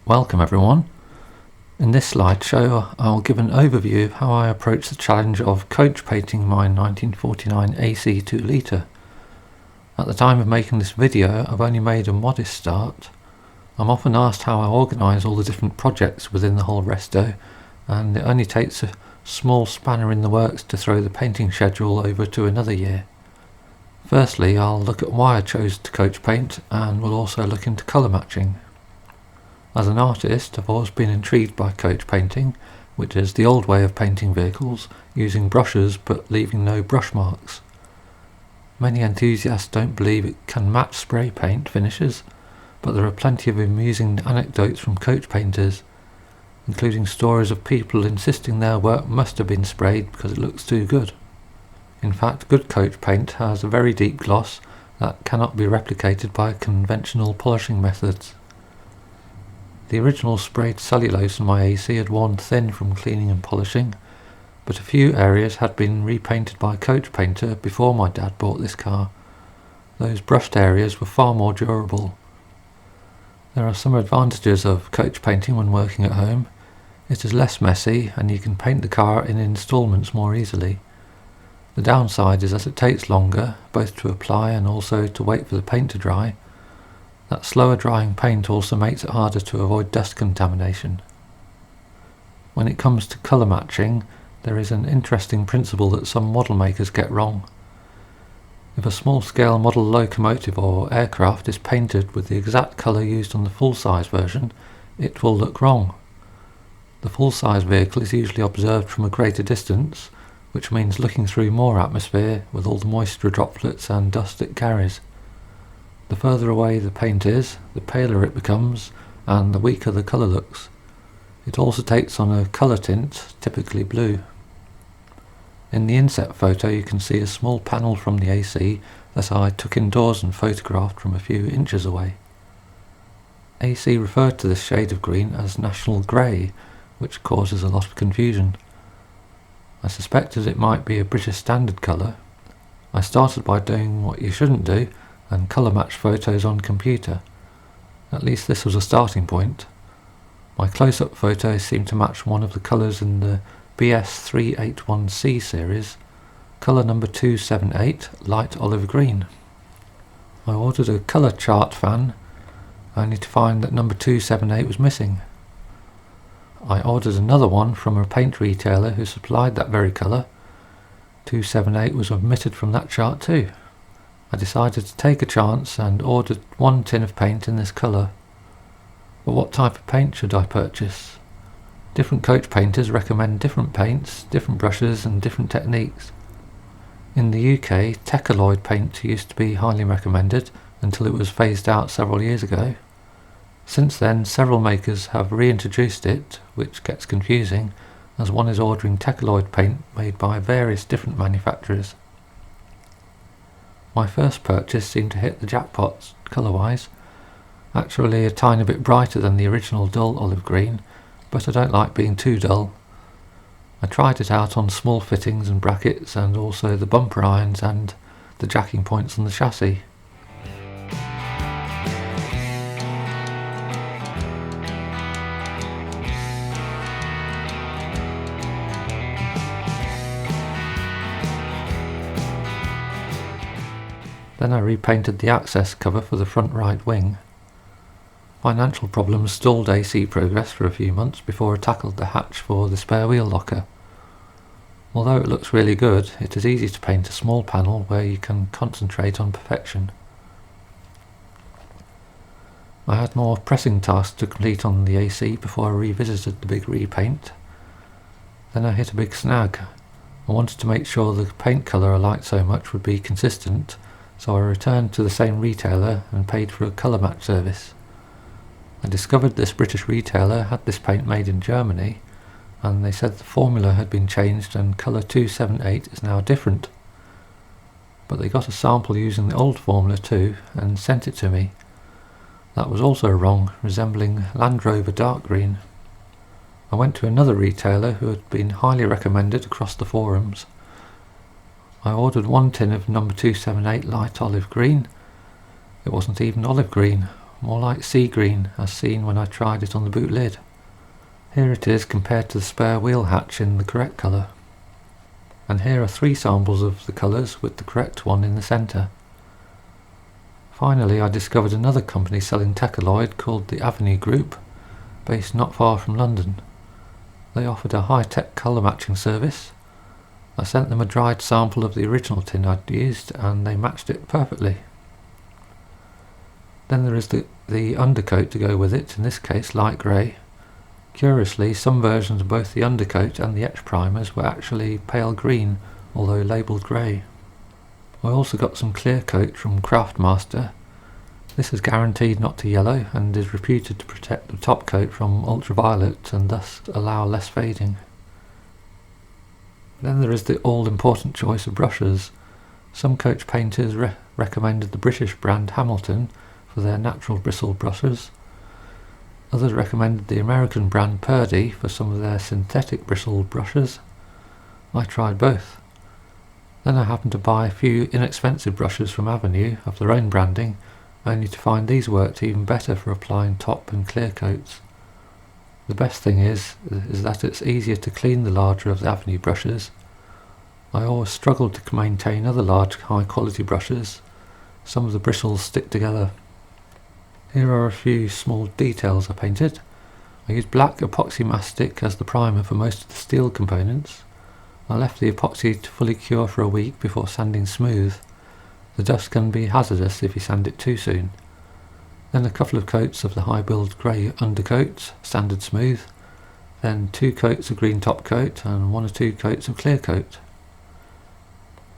Welcome everyone. In this slideshow I'll give an overview of how I approach the challenge of coach painting my 1949 AC2 Litre. At the time of making this video I've only made a modest start. I'm often asked how I organise all the different projects within the whole resto, and it only takes a small spanner in the works to throw the painting schedule over to another year. Firstly, I'll look at why I chose to coach paint, and we'll also look into colour matching. As an artist, I've always been intrigued by coach painting, which is the old way of painting vehicles, using brushes but leaving no brush marks. Many enthusiasts don't believe it can match spray paint finishes, but there are plenty of amusing anecdotes from coach painters, including stories of people insisting their work must have been sprayed because it looks too good. In fact, good coach paint has a very deep gloss that cannot be replicated by conventional polishing methods. The original sprayed cellulose in my AC had worn thin from cleaning and polishing, but a few areas had been repainted by a coach painter before my dad bought this car. Those brushed areas were far more durable. There are some advantages of coach painting when working at home. It is less messy and you can paint the car in instalments more easily. The downside is that it takes longer, both to apply and also to wait for the paint to dry. That slower drying paint also makes it harder to avoid dust contamination. When it comes to colour matching, there is an interesting principle that some model makers get wrong. If a small-scale model locomotive or aircraft is painted with the exact colour used on the full-size version, it will look wrong. The full-size vehicle is usually observed from a greater distance, which means looking through more atmosphere with all the moisture droplets and dust it carries. The further away the paint is, the paler it becomes, and the weaker the colour looks. It also takes on a colour tint, typically blue. In the inset photo you can see a small panel from the AC that I took indoors and photographed from a few inches away. AC referred to this shade of green as National Grey, which causes a lot of confusion. I suspected it might be a British Standard colour. I started by doing what you shouldn't do, and colour match photos on computer. At least this was a starting point. My close-up photos seemed to match one of the colours in the BS381C series, colour number 278, light olive green. I ordered a colour chart fan, only to find that number 278 was missing. I ordered another one from a paint retailer who supplied that very colour. 278 was omitted from that chart too. I decided to take a chance and ordered one tin of paint in this colour. But what type of paint should I purchase? Different coach painters recommend different paints, different brushes and different techniques. In the UK, Tecoloid paint used to be highly recommended until it was phased out several years ago. Since then, several makers have reintroduced it, which gets confusing as one is ordering Tecoloid paint made by various different manufacturers. My first purchase seemed to hit the jackpot colour-wise, actually a tiny bit brighter than the original dull olive green, but I don't like being too dull. I tried it out on small fittings and brackets and also the bumper irons and the jacking points on the chassis. Then I repainted the access cover for the front right wing. Financial problems stalled AC progress for a few months before I tackled the hatch for the spare wheel locker. Although it looks really good, it is easy to paint a small panel where you can concentrate on perfection. I had more pressing tasks to complete on the AC before I revisited the big repaint. Then I hit a big snag. I wanted to make sure the paint colour I liked so much would be consistent, so I returned to the same retailer and paid for a colour match service. I discovered this British retailer had this paint made in Germany, and they said the formula had been changed and colour 278 is now different. But they got a sample using the old formula too and sent it to me. That was also wrong, resembling Land Rover dark green. I went to another retailer who had been highly recommended across the forums. I ordered one tin of number 278 light olive green. It wasn't even olive green. more like sea green as seen when I tried it on the boot lid. Here it is compared to the spare wheel hatch in the correct colour. And here are 3 samples of the colours with the correct one in the centre. Finally, I discovered another company selling Techalloyd called the Avenue Group, based not far from London. They offered a high-tech colour matching service. I sent them a dried sample of the original tin I'd used and they matched it perfectly. Then there is the undercoat to go with it, in this case light grey. Curiously, some versions of both the undercoat and the etch primers were actually pale green, although labelled grey. I also got some clear coat from Craftmaster. This is guaranteed not to yellow and is reputed to protect the top coat from ultraviolet and thus allow less fading. Then there is the all-important choice of brushes. Some coach painters recommended the British brand Hamilton for their natural bristle brushes. Others recommended the American brand Purdy for some of their synthetic bristle brushes. I tried both. Then I happened to buy a few inexpensive brushes from Avenue of their own branding, only to find these worked even better for applying top and clear coats. The best thing is that it's easier to clean the larger of the Avenue brushes. I always struggled to maintain other large high quality brushes. Some of the bristles stick together. Here are a few small details I painted. I used black epoxy mastic as the primer for most of the steel components. I left the epoxy to fully cure for a week before sanding smooth. The dust can be hazardous if you sand it too soon. Then a couple of coats of the high build grey undercoat, sanded smooth. Then 2 coats of green top coat and 1 or 2 coats of clear coat.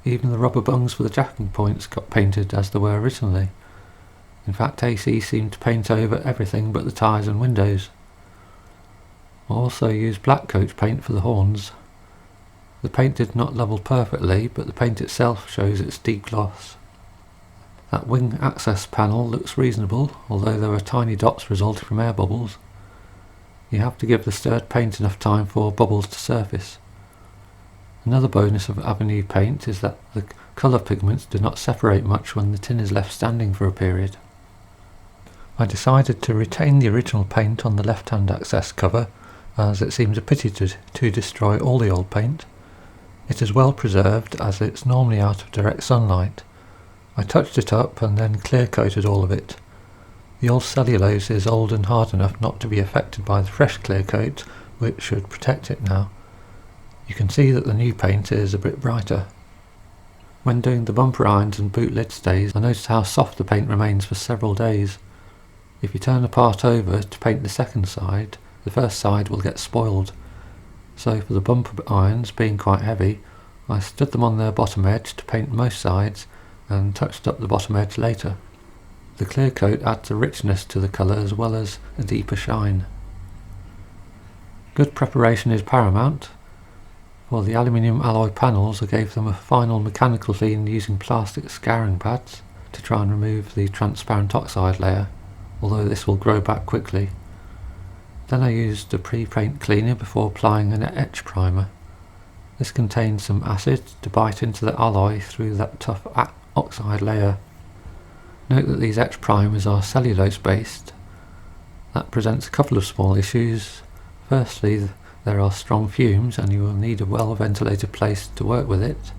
Even the rubber bungs for the jacking points got painted as they were originally. In fact, AC seemed to paint over everything but the tyres and windows. I also used black coach paint for the horns. The paint did not level perfectly, but the paint itself shows its deep gloss. That wing access panel looks reasonable, although there are tiny dots resulting from air bubbles. You have to give the stirred paint enough time for bubbles to surface. Another bonus of Avenue paint is that the colour pigments do not separate much when the tin is left standing for a period. I decided to retain the original paint on the left-hand access cover, as it seems a pity to destroy all the old paint. It is well preserved as it's normally out of direct sunlight. I touched it up and then clear coated all of it. The old cellulose is old and hard enough not to be affected by the fresh clear coat, which should protect it now. You can see that the new paint is a bit brighter. When doing the bumper irons and boot lid stays, I noticed how soft the paint remains for several days. If you turn the part over to paint the second side, the first side will get spoiled. So for the bumper irons, being quite heavy, I stood them on their bottom edge to paint most sides and touched up the bottom edge later. The clear coat adds a richness to the colour as well as a deeper shine. Good preparation is paramount. For the aluminium alloy panels, I gave them a final mechanical clean using plastic scouring pads to try and remove the transparent oxide layer, although this will grow back quickly. Then I used a pre-paint cleaner before applying an etch primer. This contains some acid to bite into the alloy through that tough oxide layer. Note that these etch primers are cellulose based. That presents a couple of small issues. Firstly, there are strong fumes and you will need a well ventilated place to work with it.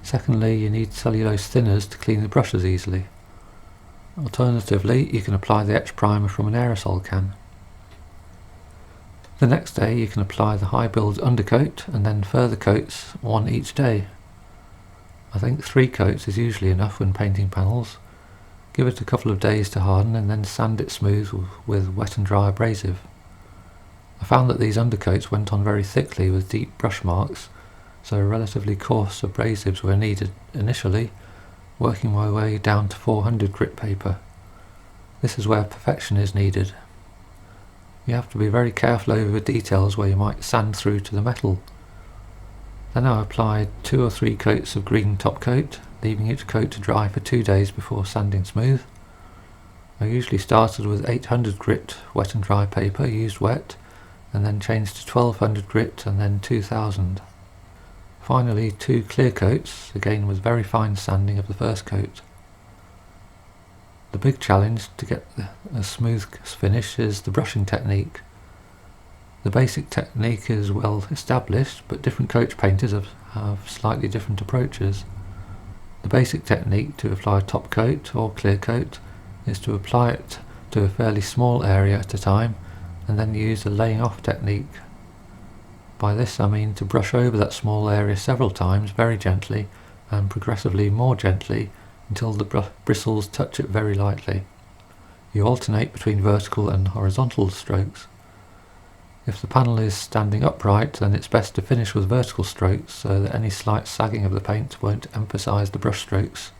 Secondly, you need cellulose thinners to clean the brushes easily. Alternatively, you can apply the etch primer from an aerosol can. The next day you can apply the high build undercoat and then further coats, 1 each day. I think 3 coats is usually enough when painting panels. Give it a couple of days to harden and then sand it smooth with wet and dry abrasive. I found that these undercoats went on very thickly with deep brush marks, so relatively coarse abrasives were needed initially, working my way down to 400 grit paper. This is where perfection is needed. You have to be very careful over details where you might sand through to the metal. Then I applied 2 or 3 coats of green top coat, leaving each coat to dry for 2 days before sanding smooth. I usually started with 800 grit wet and dry paper, used wet, and then changed to 1200 grit and then 2000. Finally 2 clear coats, again with very fine sanding of the first coat. The big challenge to get a smooth finish is the brushing technique. The basic technique is well established, but different coach painters have slightly different approaches. The basic technique to apply top coat or clear coat is to apply it to a fairly small area at a time and then use the laying off technique. By this I mean to brush over that small area several times very gently and progressively more gently until the bristles touch it very lightly. You alternate between vertical and horizontal strokes. If the panel is standing upright, then it's best to finish with vertical strokes so that any slight sagging of the paint won't emphasise the brush strokes.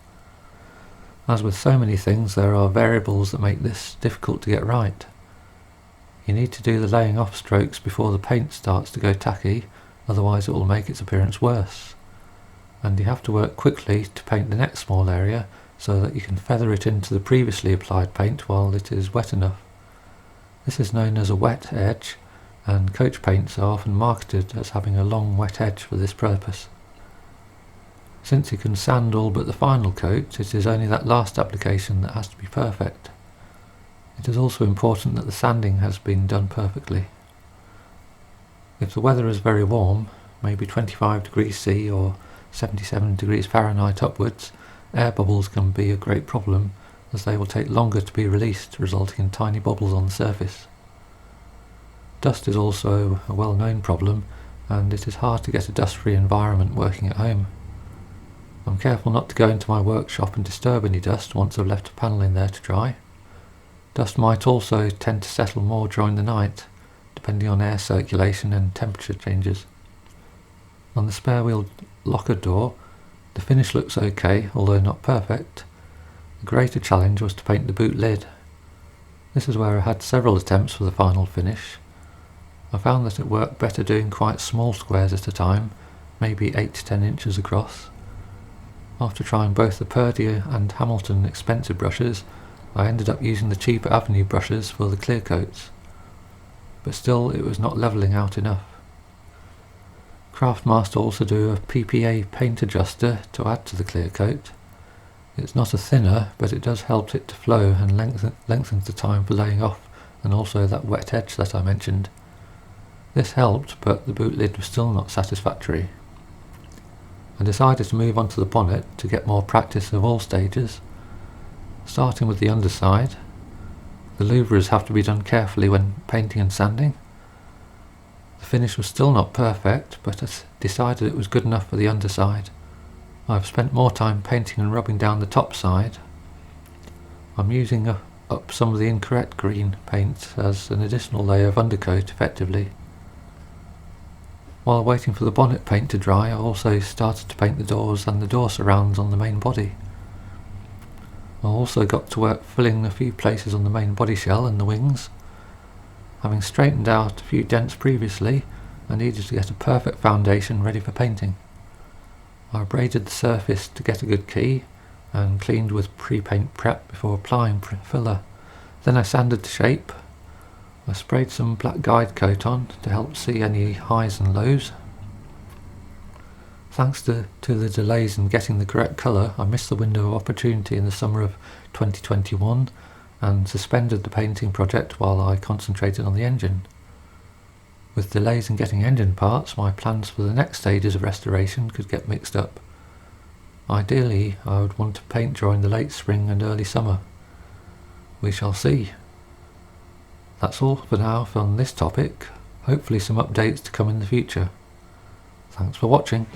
As with so many things, there are variables that make this difficult to get right. You need to do the laying off strokes before the paint starts to go tacky, otherwise it will make its appearance worse. And you have to work quickly to paint the next small area so that you can feather it into the previously applied paint while it is wet enough. This is known as a wet edge, and coach paints are often marketed as having a long wet edge for this purpose. Since you can sand all but the final coat, it is only that last application that has to be perfect. It is also important that the sanding has been done perfectly. If the weather is very warm, maybe 25 degrees C or 77 degrees Fahrenheit upwards, air bubbles can be a great problem as they will take longer to be released, resulting in tiny bubbles on the surface. Dust is also a well-known problem, and it is hard to get a dust-free environment working at home. I'm careful not to go into my workshop and disturb any dust once I've left a panel in there to dry. Dust might also tend to settle more during the night, depending on air circulation and temperature changes. On the spare wheel locker door, the finish looks okay, although not perfect. The greater challenge was to paint the boot lid. This is where I had several attempts for the final finish. I found that it worked better doing quite small squares at a time, maybe 8 to 10 inches across. After trying both the Purdy and Hamilton expensive brushes, I ended up using the cheaper Avenue brushes for the clear coats. But still, it was not levelling out enough. Craftmaster also do a PPA paint adjuster to add to the clear coat. It's not a thinner, but it does help it to flow and lengthens the time for laying off, and also that wet edge that I mentioned. This helped, but the boot lid was still not satisfactory. I decided to move on to the bonnet to get more practice of all stages. Starting with the underside, the louvres have to be done carefully when painting and sanding. The finish was still not perfect, but I decided it was good enough for the underside. I've spent more time painting and rubbing down the top side. I'm using up some of the incorrect green paint as an additional layer of undercoat effectively. While waiting for the bonnet paint to dry, I also started to paint the doors and the door surrounds on the main body. I also got to work filling a few places on the main body shell and the wings. Having straightened out a few dents previously, I needed to get a perfect foundation ready for painting. I braided the surface to get a good key and cleaned with pre-paint prep before applying filler. Then I sanded to shape. I sprayed some black guide coat on to help see any highs and lows. Thanks to the delays in getting the correct colour, I missed the window of opportunity in the summer of 2021 and suspended the painting project while I concentrated on the engine. With delays in getting engine parts, my plans for the next stages of restoration could get mixed up. Ideally, I would want to paint during the late spring and early summer. We shall see. That's all for now on this topic. Hopefully some updates to come in the future. Thanks for watching.